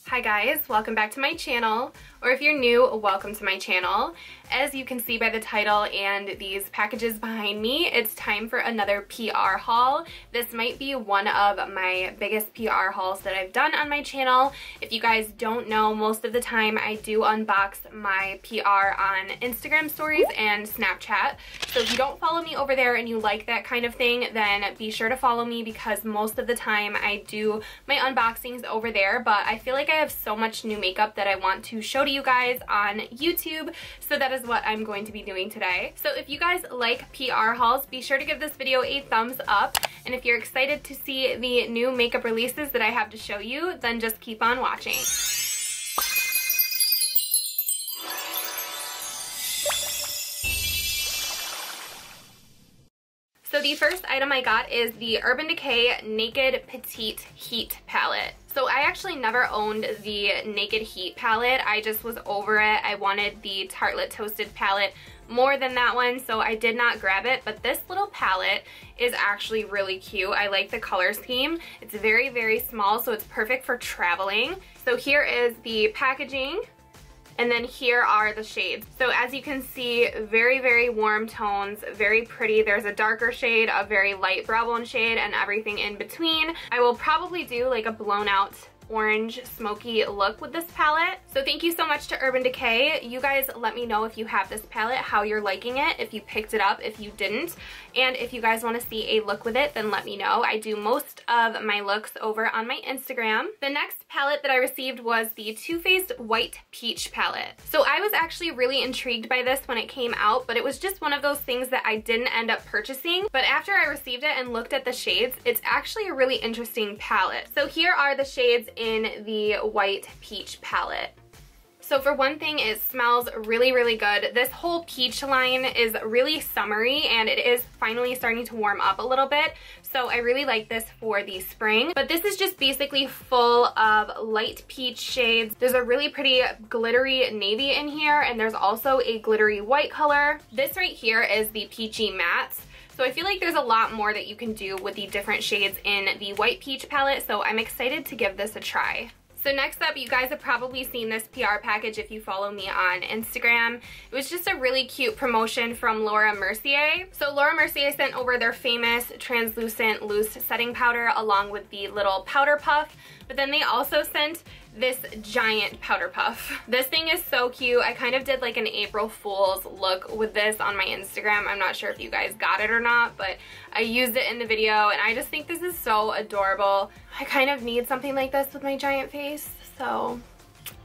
Hi guys, welcome back to my channel, or if you're new, welcome to my channel. As you can see by the title and these packages behind me, it's time for another PR haul. This might be one of my biggest PR hauls that I've done on my channel. If you guys don't know, most of the time I do unbox my PR on Instagram stories and Snapchat. So if you don't follow me over there and you like that kind of thing, then be sure to follow me because most of the time I do my unboxings over there, but I feel like I have so much new makeup that I want to show to you guys on YouTube, so that is what I'm going to be doing today. So if you guys like PR hauls, be sure to give this video a thumbs up, and if you're excited to see the new makeup releases that I have to show you, then just keep on watching. So the first item I got is the Urban Decay Naked Petite Heat Palette. So I actually never owned the Naked Heat palette. I just was over it. I wanted the Tartelette Toasted palette more than that one, so I did not grab it. But this little palette is actually really cute. I like the color scheme. It's very, very small, so it's perfect for traveling. So here is the packaging. And then here are the shades. So as you can see, very, very warm tones, very pretty. There's a darker shade, a very light brow bone shade, and everything in between. I will probably do like a blown out orange smoky look with this palette. So thank you so much to Urban Decay. You guys let me know if you have this palette, how you're liking it, if you picked it up, if you didn't, and if you guys want to see a look with it, then let me know. I do most of my looks over on my Instagram. The next palette that I received was the Too Faced White Peach palette. So I was actually really intrigued by this when it came out, but it was just one of those things that I didn't end up purchasing. But after I received it and looked at the shades, it's actually a really interesting palette. So here are the shades in the White Peach palette. So for one thing, it smells really, really good. This whole peach line is really summery and it is finally starting to warm up a little bit. So I really like this for the spring. But this is just basically full of light peach shades. There's a really pretty glittery navy in here, and there's also a glittery white color. This right here is the Peachy Mattes. So I feel like there's a lot more that you can do with the different shades in the White Peach palette, so I'm excited to give this a try. So next up, you guys have probably seen this PR package if you follow me on Instagram. It was just a really cute promotion from Laura Mercier. So Laura Mercier sent over their famous translucent loose setting powder along with the little powder puff, but then they also sent this giant powder puff. This thing is so cute. I kind of did like an April Fool's look with this on my Instagram. I'm not sure if you guys got it or not, but I used it in the video and I just think this is so adorable. I kind of need something like this with my giant face, so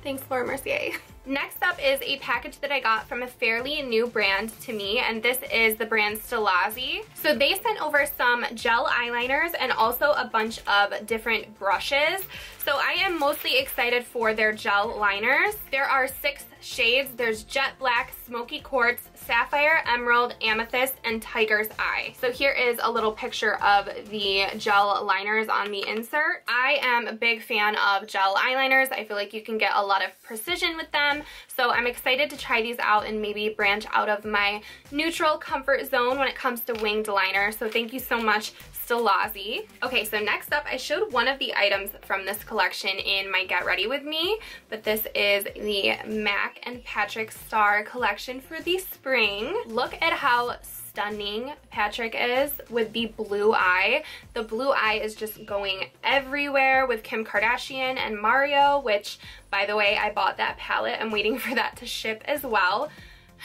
thanks, Laura Mercier. Next up is a package that I got from a fairly new brand to me, and this is the brand Stilazzi. So they sent over some gel eyeliners and also a bunch of different brushes. So I am mostly excited for their gel liners. There are 6 shades. There's Jet Black, Smoky Quartz, Sapphire, Emerald, Amethyst, and Tiger's Eye. So here is a little picture of the gel liners on the insert. I am a big fan of gel eyeliners. I feel like you can get a lot of precision with them. So I'm excited to try these out and maybe branch out of my neutral comfort zone when it comes to winged liner. So thank you so much, Stilazzi. Okay, so next up, I showed one of the items from this collection in my Get Ready With Me, but this is the MAC and Patrick Star collection for the spring. Look at how stunning Patrick is with the blue eye. The blue eye is just going everywhere with Kim Kardashian and Mario, which, by the way, I bought that palette. I'm waiting for that to ship as well.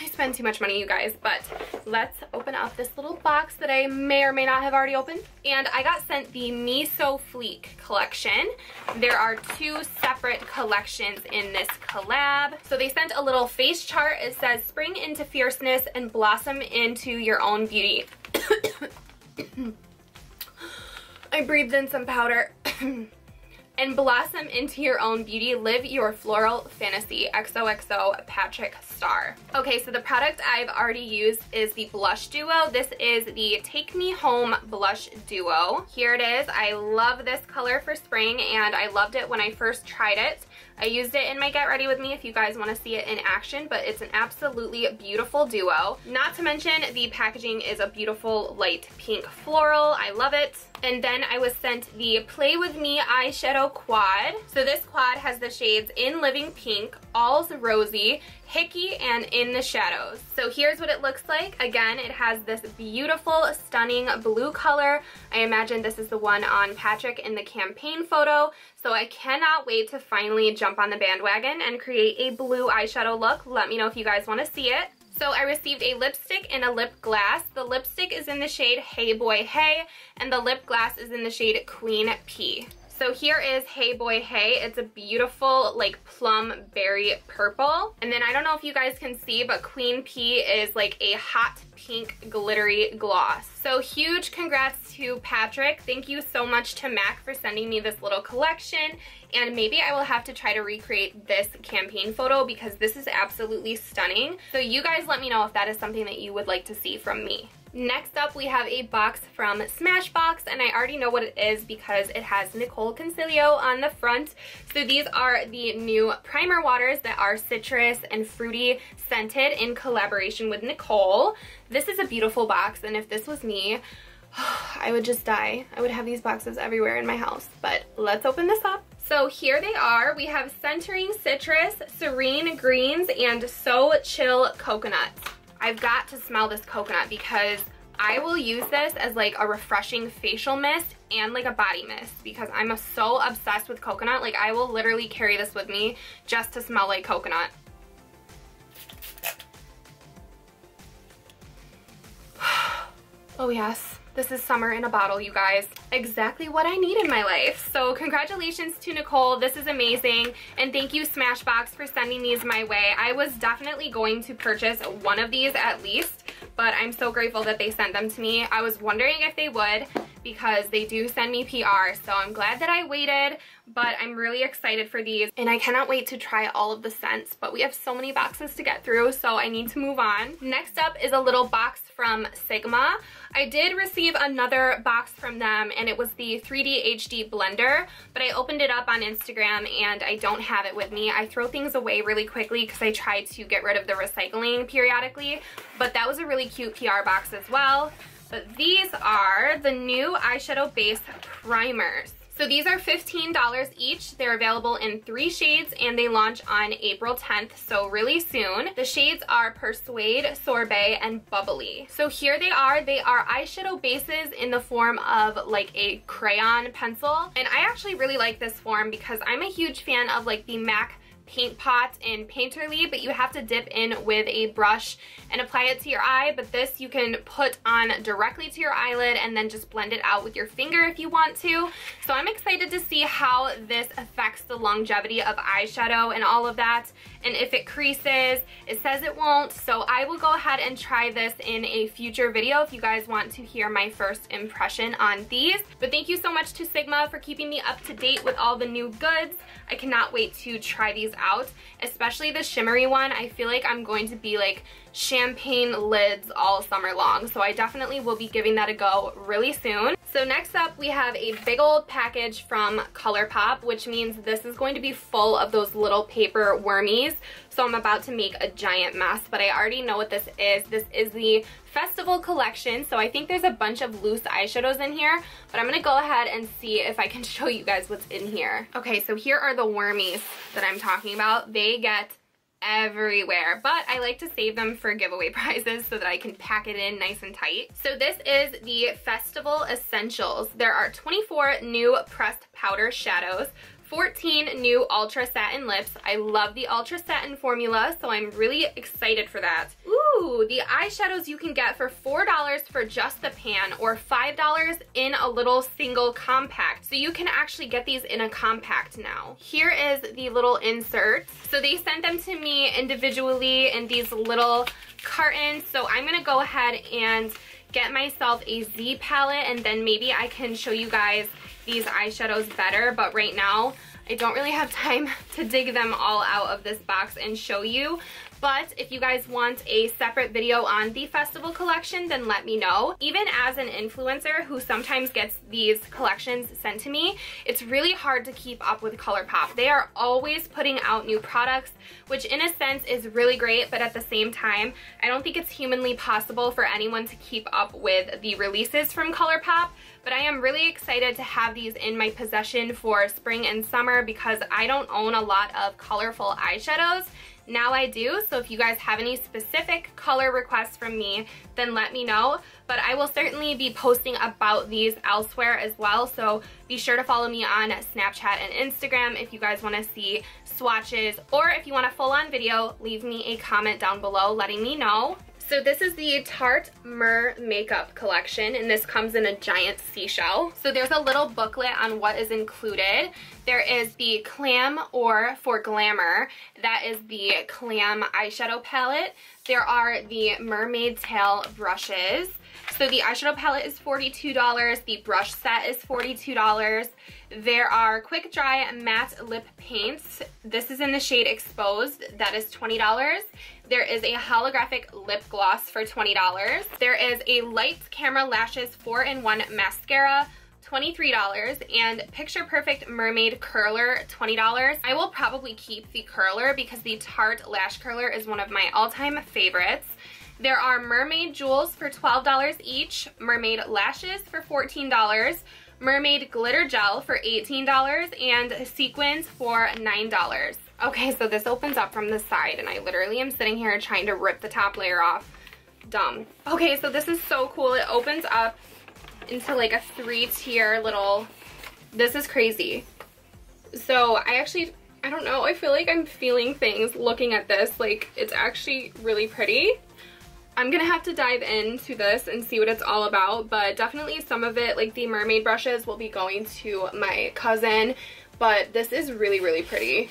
I spend too much money, you guys, but let's open up this little box that I may or may not have already opened. And I got sent the Me So Fleek collection. There are 2 separate collections in this collab. So they sent a little face chart. It says, spring into fierceness and blossom into your own beauty. I breathed in some powder. And blossom into your own beauty. Live your floral fantasy. XOXO Patrick Star. Okay, so the product I've already used is the blush duo. This is the Take Me Home Blush Duo. Here it is. I love this color for spring, and I loved it when I first tried it. I used it in my Get Ready With Me if you guys want to see it in action, but it's an absolutely beautiful duo. Not to mention the packaging is a beautiful light pink floral. I love it. And then I was sent the Play With Me eyeshadow eyeshadow quad. So this quad has the shades In Living Pink, All's Rosy, Hickey, and In the Shadows. So here's what it looks like. Again, it has this beautiful, stunning blue color. I imagine this is the one on Patrick in the campaign photo. So I cannot wait to finally jump on the bandwagon and create a blue eyeshadow look. Let me know if you guys want to see it. So I received a lipstick and a lip gloss. The lipstick is in the shade Hey Boy Hey, and the lip gloss is in the shade Queen P. So here is Hey Boy Hey. It's a beautiful like plum berry purple. And then I don't know if you guys can see, but Queen P is like a hot pink glittery gloss. So huge congrats to Patrick. Thank you so much to MAC for sending me this little collection. And maybe I will have to try to recreate this campaign photo because this is absolutely stunning. So you guys let me know if that is something that you would like to see from me. Next up, we have a box from Smashbox, and I already know what it is because it has Nicole Consiglio on the front. So these are the new primer waters that are citrus and fruity scented in collaboration with Nicole. This is a beautiful box, and if this was me, I would just die. I would have these boxes everywhere in my house, but let's open this up. So here they are. We have Centering Citrus, Serene Greens, and So Chill Coconuts. I've got to smell this coconut because I will use this as like a refreshing facial mist and like a body mist because I'm so obsessed with coconut. Like I will literally carry this with me just to smell like coconut. Oh yes, this is summer in a bottle, you guys. Exactly what I need in my life. So congratulations to Nicole, this is amazing. And thank you Smashbox for sending these my way. I was definitely going to purchase one of these at least, but I'm so grateful that they sent them to me. I was wondering if they would because they do send me PR, so I'm glad that I waited, but I'm really excited for these and I cannot wait to try all of the scents, but we have so many boxes to get through, so I need to move on. Next up is a little box from Sigma. I did receive another box from them and it was the 3D HD blender, but I opened it up on Instagram and I don't have it with me. I throw things away really quickly because I try to get rid of the recycling periodically, but that was a really cute PR box as well. But these are the new eyeshadow base primers. So these are $15 each. They're available in 3 shades and they launch on April 10th, so really soon. The shades are Persuade, Sorbet, and Bubbly. So here they are. They are eyeshadow bases in the form of like a crayon pencil. And I actually really like this form because I'm a huge fan of like the MAC paint pot in Painterly, but you have to dip in with a brush and apply it to your eye, but this you can put on directly to your eyelid and then just blend it out with your finger if you want to. So I'm excited to see how this affects the longevity of eyeshadow and all of that, and if it creases. It says it won't, so I will go ahead and try this in a future video if you guys want to hear my first impression on these. But thank you so much to Sigma for keeping me up to date with all the new goods. I cannot wait to try these out, especially the shimmery one. I feel like I'm going to be like champagne lids all summer long, so I definitely will be giving that a go really soon. So next up we have a big old package from ColourPop, which means this is going to be full of those little paper wormies, so I'm about to make a giant mess, but I already know what this is. This is the Festival collection, so I think there's a bunch of loose eyeshadows in here, but I'm gonna go ahead and see if I can show you guys what's in here. Okay, so here are the wormies that I'm talking about. They get everywhere, but I like to save them for giveaway prizes so that I can pack it in nice and tight. So this is the Festival Essentials. There are 24 new pressed powder shadows, 14 new Ultra Satin lips. I love the Ultra Satin formula, so I'm really excited for that. Ooh, the eyeshadows you can get for $4 for just the pan, or $5 in a little single compact. So you can actually get these in a compact now. Here is the little insert. So they sent them to me individually in these little cartons, so I'm gonna go ahead and get myself a Z palette, and then maybe I can show you guys these eyeshadows better, but right now I don't really have time to dig them all out of this box and show you. But if you guys want a separate video on the festival collection, then let me know. Even as an influencer who sometimes gets these collections sent to me, it's really hard to keep up with ColourPop. They are always putting out new products, which in a sense is really great, but at the same time, I don't think it's humanly possible for anyone to keep up with the releases from ColourPop. But I am really excited to have these in my possession for spring and summer because I don't own a lot of colorful eyeshadows. Now I do, so if you guys have any specific color requests from me, then let me know. But I will certainly be posting about these elsewhere as well, so be sure to follow me on Snapchat and Instagram if you guys want to see swatches, or if you want a full-on video, leave me a comment down below letting me know. So this is the Tarte Mer Makeup Collection, and this comes in a giant seashell. So there's a little booklet on what is included. There is the Clam, or for Glamour, that is the Clam eyeshadow palette. There are the Mermaid Tail brushes. So the eyeshadow palette is $42, the brush set is $42. There are quick dry matte lip paints. This is in the shade Exposed, that is $20. There is a holographic lip gloss for $20. There is a Lights Camera Lashes 4-in-1 mascara, $23, and Picture Perfect Mermaid Curler, $20. I will probably keep the curler because the Tarte Lash Curler is one of my all-time favorites. There are mermaid jewels for $12 each, mermaid lashes for $14, mermaid glitter gel for $18, and sequins for $9. Okay, so this opens up from the side, and I literally am sitting here trying to rip the top layer off. Dumb. Okay, so this is so cool. It opens up into like a 3-tier little, this is crazy. So I don't know, I feel like I'm feeling things looking at this. Like, it's actually really pretty. I'm gonna have to dive into this and see what it's all about, but definitely some of it, like the mermaid brushes, will be going to my cousin, but this is really, really pretty.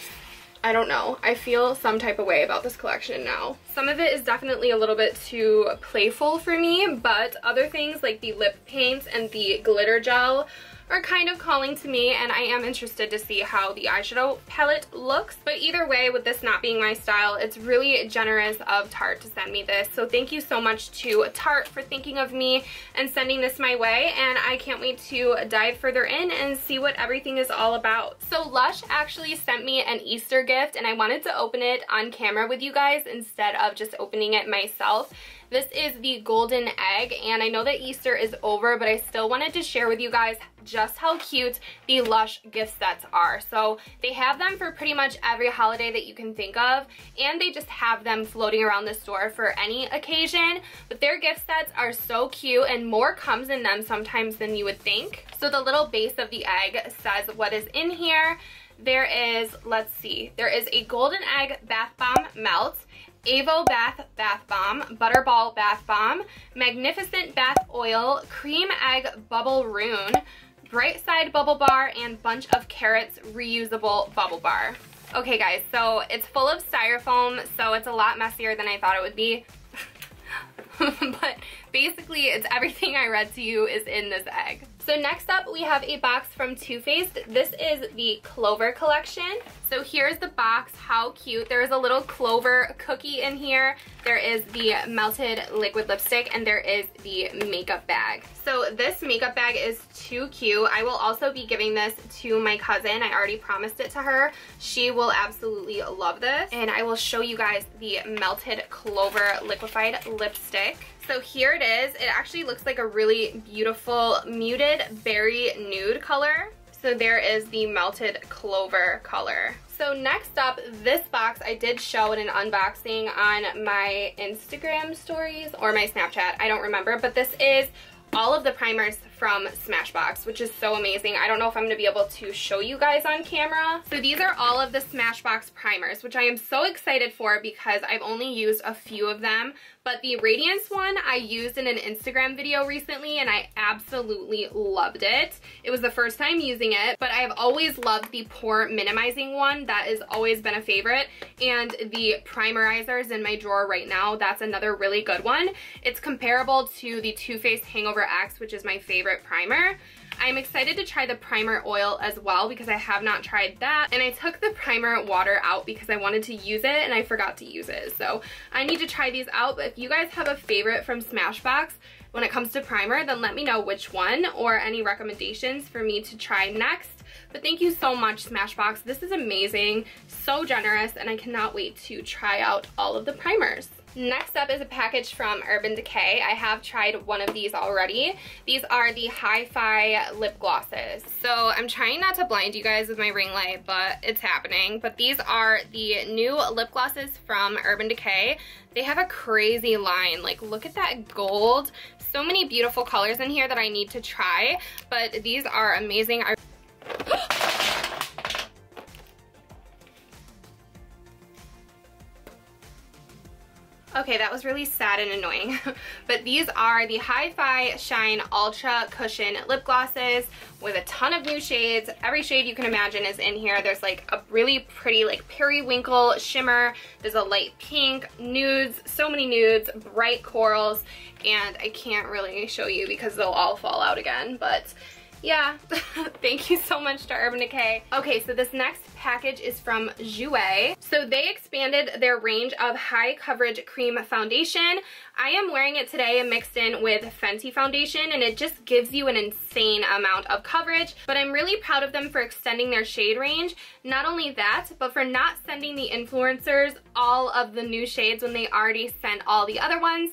I don't know. I feel some type of way about this collection now. Some of it is definitely a little bit too playful for me, but other things like the lip paints and the glitter gel are kind of calling to me, and I am interested to see how the eyeshadow palette looks. But either way, with this not being my style, it's really generous of Tarte to send me this. So thank you so much to Tarte for thinking of me and sending this my way, and I can't wait to dive further in and see what everything is all about. So Lush actually sent me an Easter gift, and I wanted to open it on camera with you guys instead of just opening it myself. This is the Golden Egg, and I know that Easter is over, but I still wanted to share with you guys just how cute the Lush gift sets are. So they have them for pretty much every holiday that you can think of, and they just have them floating around the store for any occasion. But their gift sets are so cute, and more comes in them sometimes than you would think. So the little base of the egg says what is in here. There is, let's see, there is a Golden Egg Bath Bomb Melt, Avo Bath Bomb, Butterball Bath Bomb, Magnificent Bath Oil, Cream Egg Bubble Rune, Bright Side Bubble Bar, and Bunch of Carrots Reusable Bubble Bar. Okay guys, so it's full of styrofoam, so it's a lot messier than I thought it would be. But basically, it's everything I read to you is in this egg. So next up, we have a box from Too Faced. This is the Clover collection. So here's the box. How cute. There is a little Clover cookie in here. There is the melted liquid lipstick, and there is the makeup bag. So this makeup bag is too cute. I will also be giving this to my cousin. I already promised it to her. She will absolutely love this. And I will show you guys the melted Clover liquefied lipstick. So here it is. It actually looks like a really beautiful muted berry nude color. So there is the melted Clover color. So next up, this box I did show in an unboxing on my Instagram stories or my Snapchat. I don't remember, but this is all of the primers from Smashbox, which is so amazing. I don't know if I'm going to be able to show you guys on camera. So these are all of the Smashbox primers, which I am so excited for because I've only used a few of them. But the Radiance one I used in an Instagram video recently, and I absolutely loved it. It was the first time using it, but I have always loved the pore minimizing one. That has always been a favorite. And the primerizer is in my drawer right now. That's another really good one. It's comparable to the Too Faced Hangover X, which is my favorite primer. I'm excited to try the primer oil as well because I have not tried that. And I took the primer water out because I wanted to use it and I forgot to use it. So I need to try these out. But if you guys have a favorite from Smashbox when it comes to primer, then let me know which one or any recommendations for me to try next. But thank you so much, Smashbox. This is amazing, so generous, and I cannot wait to try out all of the primers. Next up is a package from Urban Decay. I have tried one of these already. These are the Hi-Fi lip glosses. So I'm trying not to blind you guys with my ring light, but it's happening. But these are the new lip glosses from Urban Decay. They have a crazy line. Like, look at that gold. So many beautiful colors in here that I need to try, but these are amazing. Okay, that was really sad and annoying. But these are the Hi-Fi Shine Ultra Cushion Lip Glosses with a ton of new shades. Every shade you can imagine is in here. There's like a really pretty like periwinkle shimmer. There's a light pink, nudes, so many nudes, bright corals, and I can't really show you because they'll all fall out again, but yeah, thank you so much to Urban Decay. Okay, so this next package is from Jouer. So they expanded their range of high coverage cream foundation. I am wearing it today mixed in with Fenty foundation, and it just gives you an insane amount of coverage, but I'm really proud of them for extending their shade range. Not only that, but for not sending the influencers all of the new shades when they already sent all the other ones.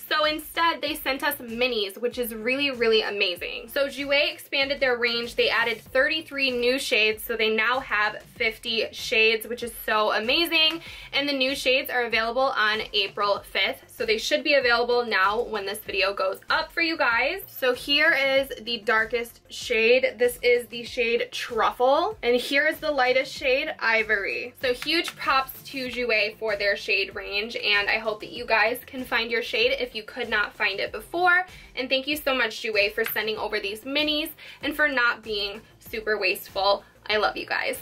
So instead, they sent us minis, which is really, really amazing. So Jouer expanded their range. They added 33 new shades, so they now have 50 shades, which is so amazing. And the new shades are available on April 5th, so they should be available now when this video goes up for you guys. So here is the darkest shade. This is the shade Truffle, and here is the lightest shade, Ivory. So huge props to Jouer for their shade range, and I hope that you guys can find your shade if you could not find it before. And thank you so much, Jouer, for sending over these minis and for not being super wasteful. I love you guys.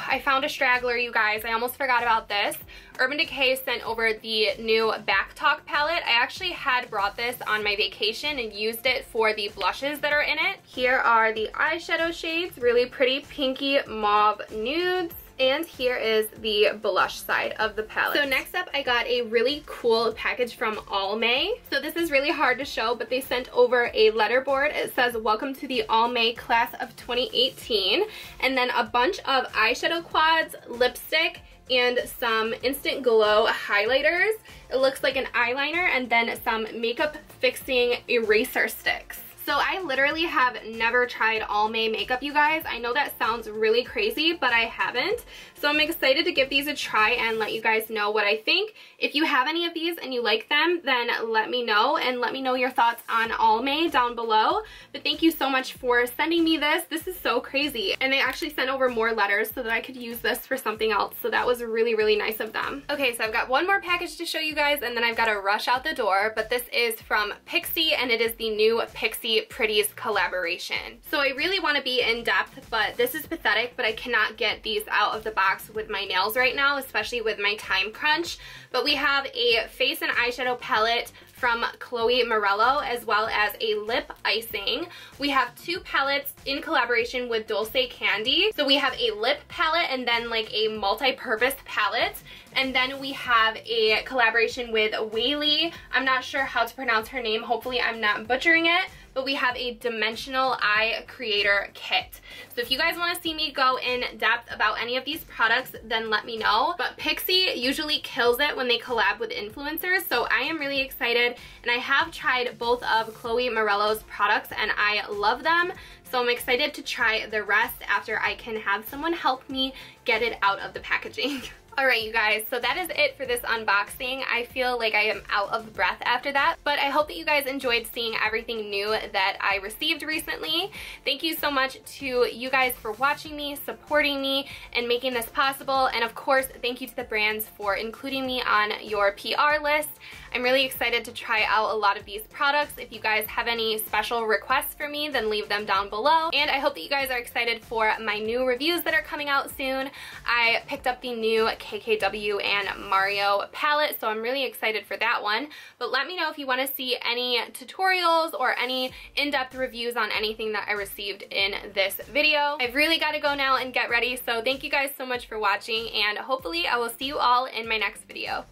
I found a straggler, you guys. I almost forgot about this. Urban Decay sent over the new Back Talk palette. I actually had brought this on my vacation and used it for the blushes that are in it. Here are the eyeshadow shades, really pretty pinky mauve nudes. And here is the blush side of the palette. So next up, I got a really cool package from Almay. So this is really hard to show, but they sent over a letterboard. It says, "Welcome to the Almay class of 2018. And then a bunch of eyeshadow quads, lipstick, and some Instant Glow highlighters. It looks like an eyeliner, and then some makeup fixing eraser sticks. So I literally have never tried Almay makeup, you guys. I know that sounds really crazy, but I haven't. So I'm excited to give these a try and let you guys know what I think. If you have any of these and you like them, then let me know, and let me know your thoughts on Almay down below. But thank you so much for sending me this. This is so crazy. And they actually sent over more letters so that I could use this for something else. So that was really, really nice of them. Okay, so I've got one more package to show you guys, and then I've got to rush out the door. But this is from Pixi, and it is the new Pixi Pretties collaboration. So I really want to be in depth, but this is pathetic, but I cannot get these out of the box with my nails right now, especially with my time crunch. But we have a face and eyeshadow palette from Chloe Morello, as well as a lip icing. We have two palettes in collaboration with Dulce Candy. So we have a lip palette and then like a multi-purpose palette. And then we have a collaboration with Whaley. I'm not sure how to pronounce her name. Hopefully I'm not butchering it. But we have a dimensional eye creator kit. So if you guys want to see me go in depth about any of these products, then let me know. But Pixi usually kills it when they collab with influencers, so I am really excited. And I have tried both of Chloe Morello's products and I love them. So I'm excited to try the rest after I can have someone help me get it out of the packaging. Alright, you guys, so that is it for this unboxing. I feel like I am out of breath after that, but I hope that you guys enjoyed seeing everything new that I received recently. Thank you so much to you guys for watching me, supporting me, and making this possible. And of course, thank you to the brands for including me on your PR list. I'm really excited to try out a lot of these products. If you guys have any special requests for me, then leave them down below. And I hope that you guys are excited for my new reviews that are coming out soon. I picked up the new KKW and Mario palette, so I'm really excited for that one. But let me know if you want to see any tutorials or any in-depth reviews on anything that I received in this video. I've really got to go now and get ready, so thank you guys so much for watching, and hopefully I will see you all in my next video.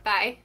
Bye.